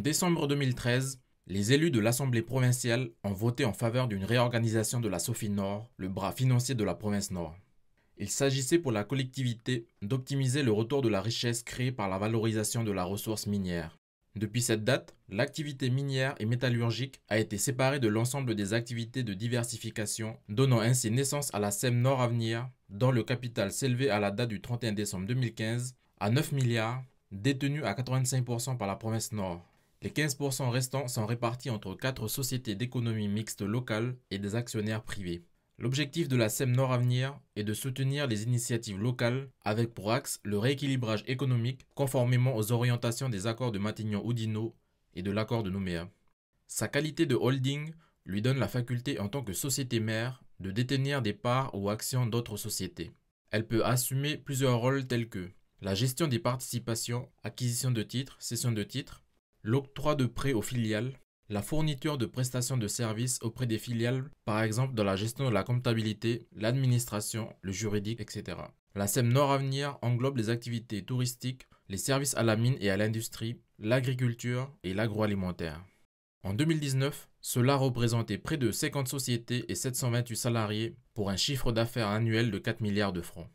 décembre 2013, les élus de l'Assemblée provinciale ont voté en faveur d'une réorganisation de la Sophie Nord, le bras financier de la province Nord. Il s'agissait pour la collectivité d'optimiser le retour de la richesse créée par la valorisation de la ressource minière. Depuis cette date, l'activité minière et métallurgique a été séparée de l'ensemble des activités de diversification, donnant ainsi naissance à la SEM Nord Avenir, dont le capital s'élevait à la date du 31 décembre 2015 à 9 milliards, détenu à 85% par la province Nord. Les 15% restants sont répartis entre 4 sociétés d'économie mixte locales et des actionnaires privés. L'objectif de la SEM Nord Avenir est de soutenir les initiatives locales avec pour axe le rééquilibrage économique conformément aux orientations des accords de Matignon-Oudinot et de l'accord de Nouméa. Sa qualité de holding lui donne la faculté en tant que société mère de détenir des parts ou actions d'autres sociétés. Elle peut assumer plusieurs rôles tels que la gestion des participations, acquisition de titres, cession de titres, l'octroi de prêts aux filiales, la fourniture de prestations de services auprès des filiales, par exemple dans la gestion de la comptabilité, l'administration, le juridique, etc. La SEM Nord Avenir englobe les activités touristiques, les services à la mine et à l'industrie, l'agriculture et l'agroalimentaire. En 2019, cela représentait près de 50 sociétés et 728 salariés pour un chiffre d'affaires annuel de 4 milliards de francs.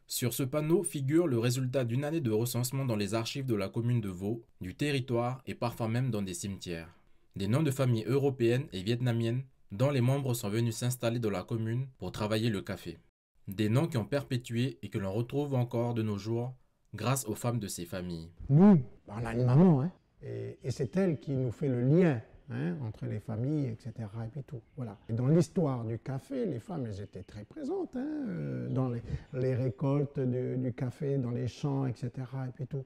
Sur ce panneau figure le résultat d'une année de recensement dans les archives de la commune de Vaud, du territoire et parfois même dans des cimetières. Des noms de familles européennes et vietnamiennes dont les membres sont venus s'installer dans la commune pour travailler le café. Des noms qui ont perpétué et que l'on retrouve encore de nos jours grâce aux femmes de ces familles. Nous, on a une maman, hein, et c'est elle qui nous fait le lien. Entre les familles, etc. Et puis tout, voilà. Et dans l'histoire du café, les femmes, elles étaient très présentes dans les récoltes du café, dans les champs, etc. Et puis tout.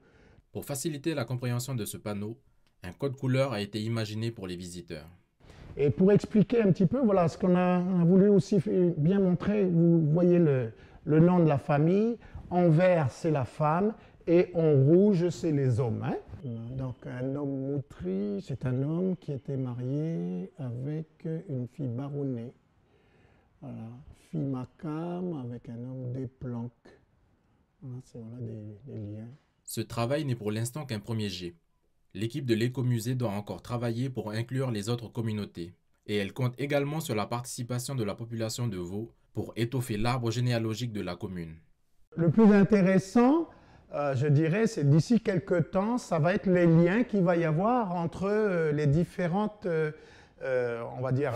Pour faciliter la compréhension de ce panneau, un code couleur a été imaginé pour les visiteurs. Et pour expliquer un petit peu, voilà, ce qu'on a voulu aussi bien montrer, vous voyez le nom de la famille, en vert c'est la femme et en rouge c'est les hommes. Donc un homme Moutry, c'est un homme qui était marié avec une fille Baronnet. Voilà, fille Macam avec un homme Desplanques. Voilà, c'est des liens. Ce travail n'est pour l'instant qu'un premier jet. L'équipe de l'écomusée doit encore travailler pour inclure les autres communautés. Et elle compte également sur la participation de la population de Vaud pour étoffer l'arbre généalogique de la commune. Le plus intéressant, je dirais, c'est d'ici quelques temps, ça va être les liens qu'il va y avoir entre les différentes, on va dire,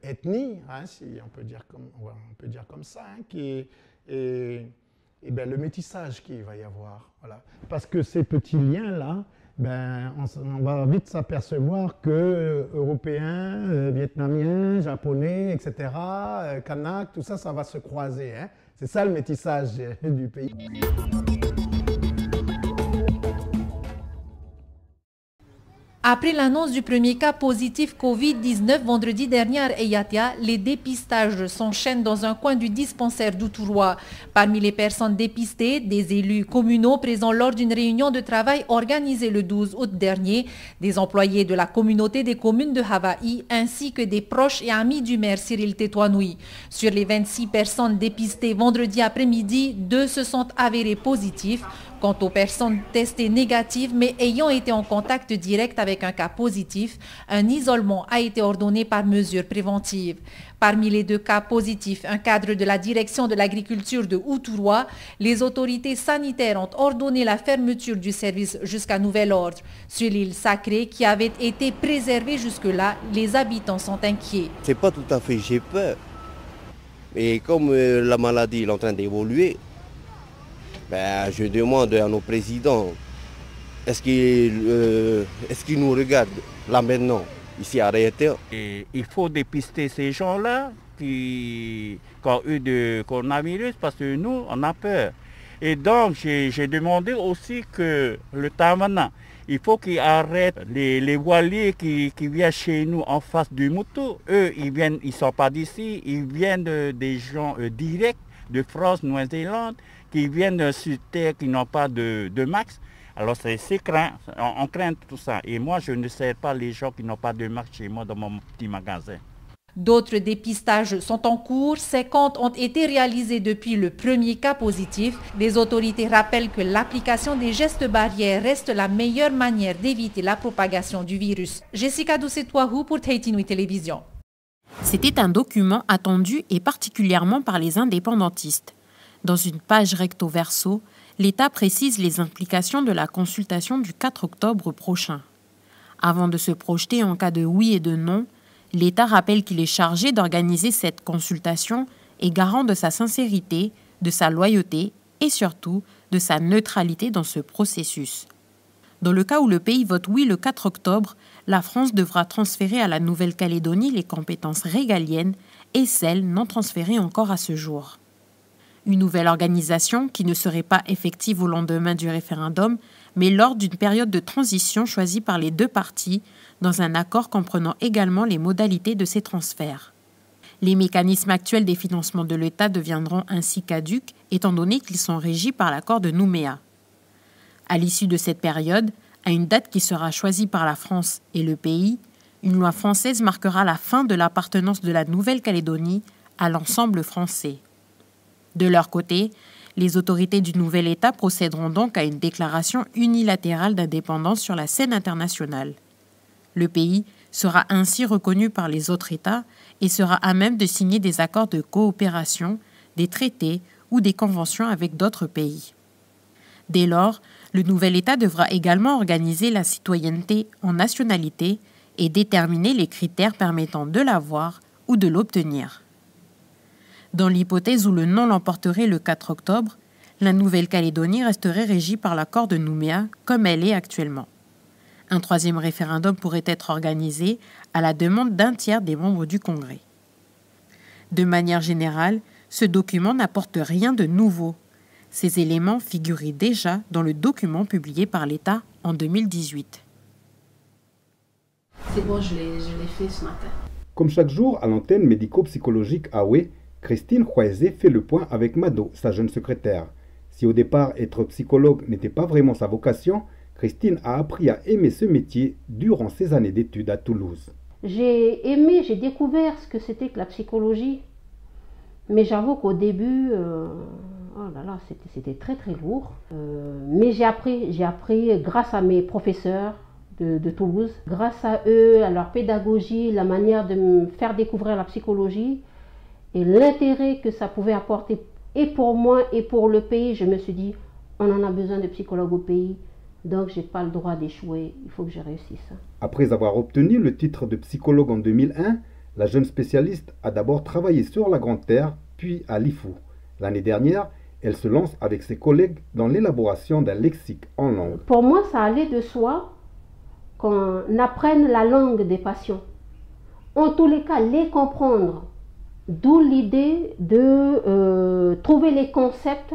ethnies, si on peut dire comme ça, et ben, le métissage qu'il va y avoir. Voilà. Parce que ces petits liens-là, ben, on va vite s'apercevoir que Européens, Vietnamiens, Japonais, etc., Kanak, tout ça, ça va se croiser. C'est ça le métissage du pays. Après l'annonce du premier cas positif Covid-19 vendredi dernier à Eyatia, les dépistages s'enchaînent dans un coin du dispensaire d'Outourois. Parmi les personnes dépistées, des élus communaux présents lors d'une réunion de travail organisée le 12 août dernier, des employés de la communauté des communes de Havaï, ainsi que des proches et amis du maire Cyril Tétouanoui. Sur les 26 personnes dépistées vendredi après-midi, 2 se sont avérées positives. Quant aux personnes testées négatives mais ayant été en contact direct avec un cas positif, un isolement a été ordonné par mesure préventive. Parmi les 2 cas positifs, un cadre de la direction de l'agriculture de Outourois, les autorités sanitaires ont ordonné la fermeture du service jusqu'à nouvel ordre. Sur l'île Sacrée, qui avait été préservée jusque-là, les habitants sont inquiets. C'est pas tout à fait j'ai peur. Et comme la maladie est en train d'évoluer, ben, je demande à nos présidents, est-ce qu'ils nous regardent là maintenant, ici à Eyatia? Il faut dépister ces gens-là qui ont eu de coronavirus parce que nous, on a peur. Et donc, j'ai demandé aussi que le Tamana, il faut qu'ils arrêtent les voiliers qui viennent chez nous en face du Moutou. Eux, ils ne sont pas d'ici, ils viennent des gens directs de France, Nouvelle-Zélande, qui viennent sur terre, qui n'ont pas de max. Alors c'est craint, on craint tout ça. Et moi, je ne sers pas les gens qui n'ont pas de max chez moi dans mon petit magasin. D'autres dépistages sont en cours. 50 ont été réalisés depuis le premier cas positif. Les autorités rappellent que l'application des gestes barrières reste la meilleure manière d'éviter la propagation du virus. Jessica Doucet-Touahou pour Tahiti Nui Télévision. C'était un document attendu et particulièrement par les indépendantistes. Dans une page recto verso, l'État précise les implications de la consultation du 4 octobre prochain. Avant de se projeter en cas de oui et de non, l'État rappelle qu'il est chargé d'organiser cette consultation et garant de sa sincérité, de sa loyauté et surtout de sa neutralité dans ce processus. Dans le cas où le pays vote oui le 4 octobre, la France devra transférer à la Nouvelle-Calédonie les compétences régaliennes et celles non transférées encore à ce jour. Une nouvelle organisation qui ne serait pas effective au lendemain du référendum, mais lors d'une période de transition choisie par les deux parties, dans un accord comprenant également les modalités de ces transferts. Les mécanismes actuels des financements de l'État deviendront ainsi caducs, étant donné qu'ils sont régis par l'accord de Nouméa. À l'issue de cette période, à une date qui sera choisie par la France et le pays, une loi française marquera la fin de l'appartenance de la Nouvelle-Calédonie à l'ensemble français. De leur côté, les autorités du nouvel État procéderont donc à une déclaration unilatérale d'indépendance sur la scène internationale. Le pays sera ainsi reconnu par les autres États et sera à même de signer des accords de coopération, des traités ou des conventions avec d'autres pays. Dès lors, le nouvel État devra également organiser la citoyenneté en nationalité et déterminer les critères permettant de l'avoir ou de l'obtenir. Dans l'hypothèse où le non l'emporterait le 4 octobre, la Nouvelle-Calédonie resterait régie par l'accord de Nouméa comme elle est actuellement. Un troisième référendum pourrait être organisé à la demande d'un tiers des membres du Congrès. De manière générale, ce document n'apporte rien de nouveau. Ces éléments figuraient déjà dans le document publié par l'État en 2018. C'est bon, je l'ai fait ce matin. Comme chaque jour à l'antenne médico-psychologique AOE, Christine Khouaizé fait le point avec Mado, sa jeune secrétaire. Si au départ être psychologue n'était pas vraiment sa vocation, Christine a appris à aimer ce métier durant ses années d'études à Toulouse. J'ai découvert ce que c'était que la psychologie. Mais j'avoue qu'au début, c'était très très lourd. Mais j'ai appris grâce à mes professeurs de Toulouse, grâce à eux, à leur pédagogie, la manière de me faire découvrir la psychologie et l'intérêt que ça pouvait apporter et pour moi et pour le pays. Je me suis dit, on en a besoin de psychologues au pays, donc je n'ai pas le droit d'échouer, il faut que je réussisse. Après avoir obtenu le titre de psychologue en 2001, la jeune spécialiste a d'abord travaillé sur la Grande Terre, puis à l'IFU. L'année dernière, elle se lance avec ses collègues dans l'élaboration d'un lexique en langue. Pour moi, ça allait de soi qu'on apprenne la langue des patients. En tous les cas, les comprendre. D'où l'idée de trouver les concepts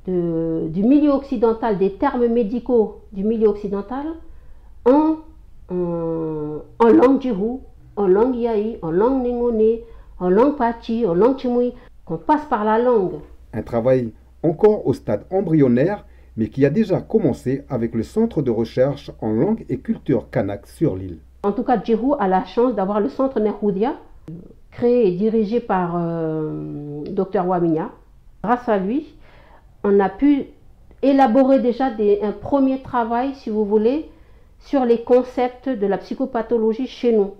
du milieu occidental, des termes médicaux du milieu occidental en langue djihu, en langue yaï, en langue ningone, en langue pachi, en langue chimoui, qu'on passe par la langue. Un travail encore au stade embryonnaire, mais qui a déjà commencé avec le centre de recherche en langue et culture kanak sur l'île. En tout cas, Djihu a la chance d'avoir le centre Nehoudia, créé et dirigé par Dr Waminia. Grâce à lui, on a pu élaborer déjà un premier travail, si vous voulez, sur les concepts de la psychopathologie chez nous.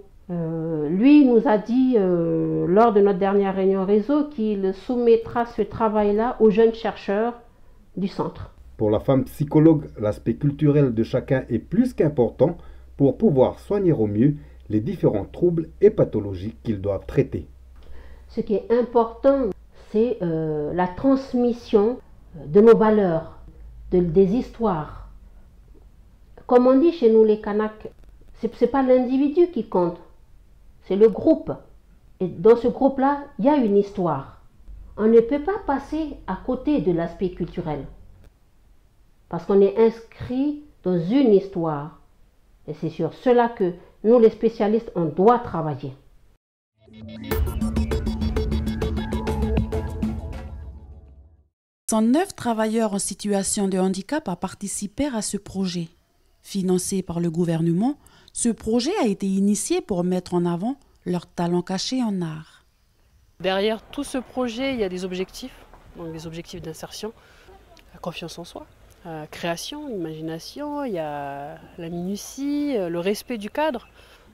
Lui nous a dit, lors de notre dernière réunion réseau, qu'il soumettra ce travail-là aux jeunes chercheurs du centre. Pour la femme psychologue, l'aspect culturel de chacun est plus qu'important pour pouvoir soigner au mieux les différents troubles et pathologies qu'ils doivent traiter. Ce qui est important, c'est la transmission de nos valeurs, des histoires. Comme on dit chez nous les Kanaks, ce n'est pas l'individu qui compte, c'est le groupe. Et dans ce groupe-là, il y a une histoire. On ne peut pas passer à côté de l'aspect culturel. Parce qu'on est inscrit dans une histoire. Et c'est sur cela que nous, les spécialistes, on doit travailler. 109 travailleurs en situation de handicap a participé à ce projet. Financé par le gouvernement, ce projet a été initié pour mettre en avant leur talent caché en art. Derrière tout ce projet, il y a des objectifs, donc des objectifs d'insertion, la confiance en soi, création, imagination, il y a la minutie, le respect du cadre.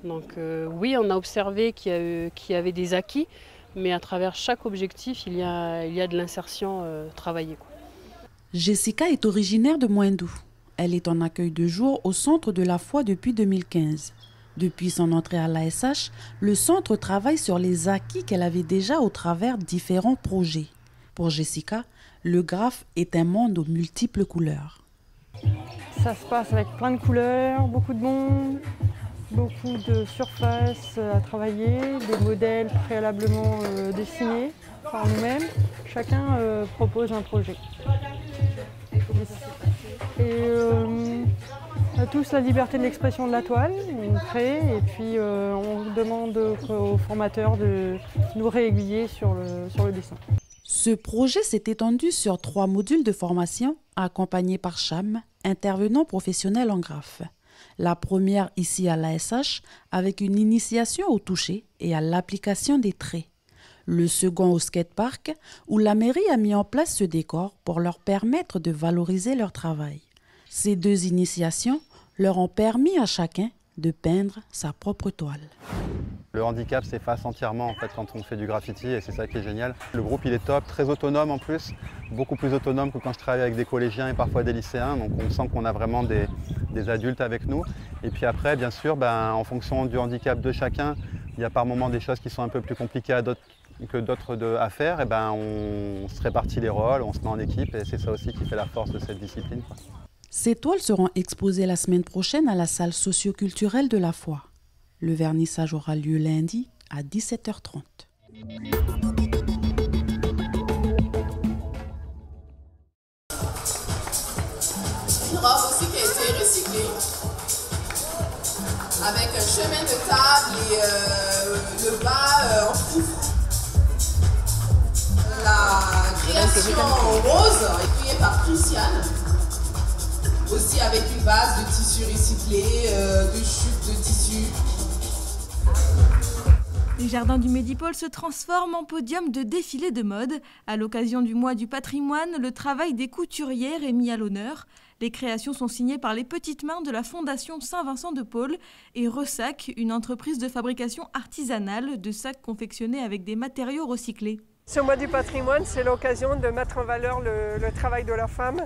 Donc oui, on a observé qu'il y avait des acquis, mais à travers chaque objectif, il y a de l'insertion travaillée. Jessica est originaire de Moindou. Elle est en accueil de jour au Centre de la Foi depuis 2015. Depuis son entrée à l'ASH, le centre travaille sur les acquis qu'elle avait déjà au travers différents projets. Pour Jessica, le graphe est un monde aux multiples couleurs. Ça se passe avec plein de couleurs, beaucoup de monde, beaucoup de surfaces à travailler, des modèles préalablement dessinés par nous-mêmes. Chacun propose un projet. Et on a tous la liberté de l'expression de la toile, on crée et puis on demande aux formateurs de nous réaiguiller sur le dessin. Ce projet s'est étendu sur 3 modules de formation accompagnés par Cham, intervenant professionnel en graphe. La première ici à l'ASH avec une initiation au toucher et à l'application des traits. Le second au skatepark où la mairie a mis en place ce décor pour leur permettre de valoriser leur travail. Ces 2 initiations leur ont permis à chacun de peindre sa propre toile. Le handicap s'efface entièrement en fait quand on fait du graffiti et c'est ça qui est génial. Le groupe il est top, très autonome en plus, beaucoup plus autonome que quand je travaille avec des collégiens et parfois des lycéens, donc on sent qu'on a vraiment des adultes avec nous. Et puis après bien sûr, en fonction du handicap de chacun, il y a par moments des choses qui sont un peu plus compliquées que d'autres à faire, et on se répartit les rôles, on se met en équipe et c'est ça aussi qui fait la force de cette discipline. Ces toiles seront exposées la semaine prochaine à la salle socio-culturelle de la Foi. Le vernissage aura lieu lundi à 17h30. Une robe aussi qui a été recyclée avec un chemin de table et le bas en pouf. La création en rose est créée par Christiane, aussi avec une base de tissu recyclé, de chute de tissu. Les jardins du Médipôle se transforment en podium de défilés de mode. À l'occasion du mois du patrimoine, le travail des couturières est mis à l'honneur. Les créations sont signées par les petites mains de la Fondation Saint-Vincent de Paul et Ressac, une entreprise de fabrication artisanale de sacs confectionnés avec des matériaux recyclés. Ce mois du patrimoine, c'est l'occasion de mettre en valeur le travail de la femme,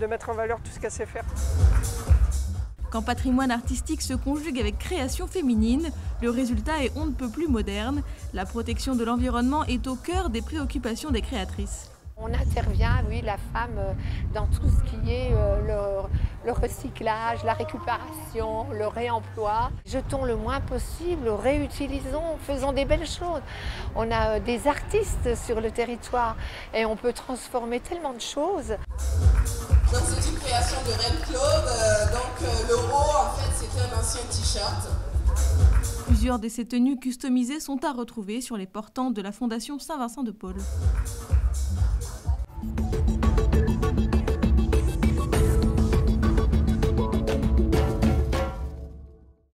de mettre en valeur tout ce qu'elle sait faire. Quand patrimoine artistique se conjugue avec création féminine, le résultat est on ne peut plus moderne. La protection de l'environnement est au cœur des préoccupations des créatrices. On intervient, oui, la femme, dans tout ce qui est le recyclage, la récupération, le réemploi. Jetons le moins possible, réutilisons, faisons des belles choses. On a des artistes sur le territoire et on peut transformer tellement de choses. Donc c'est une création de Red Claude, donc le haut en fait c'est un ancien t-shirt. Plusieurs de ces tenues customisées sont à retrouver sur les portants de la Fondation Saint-Vincent de Paul.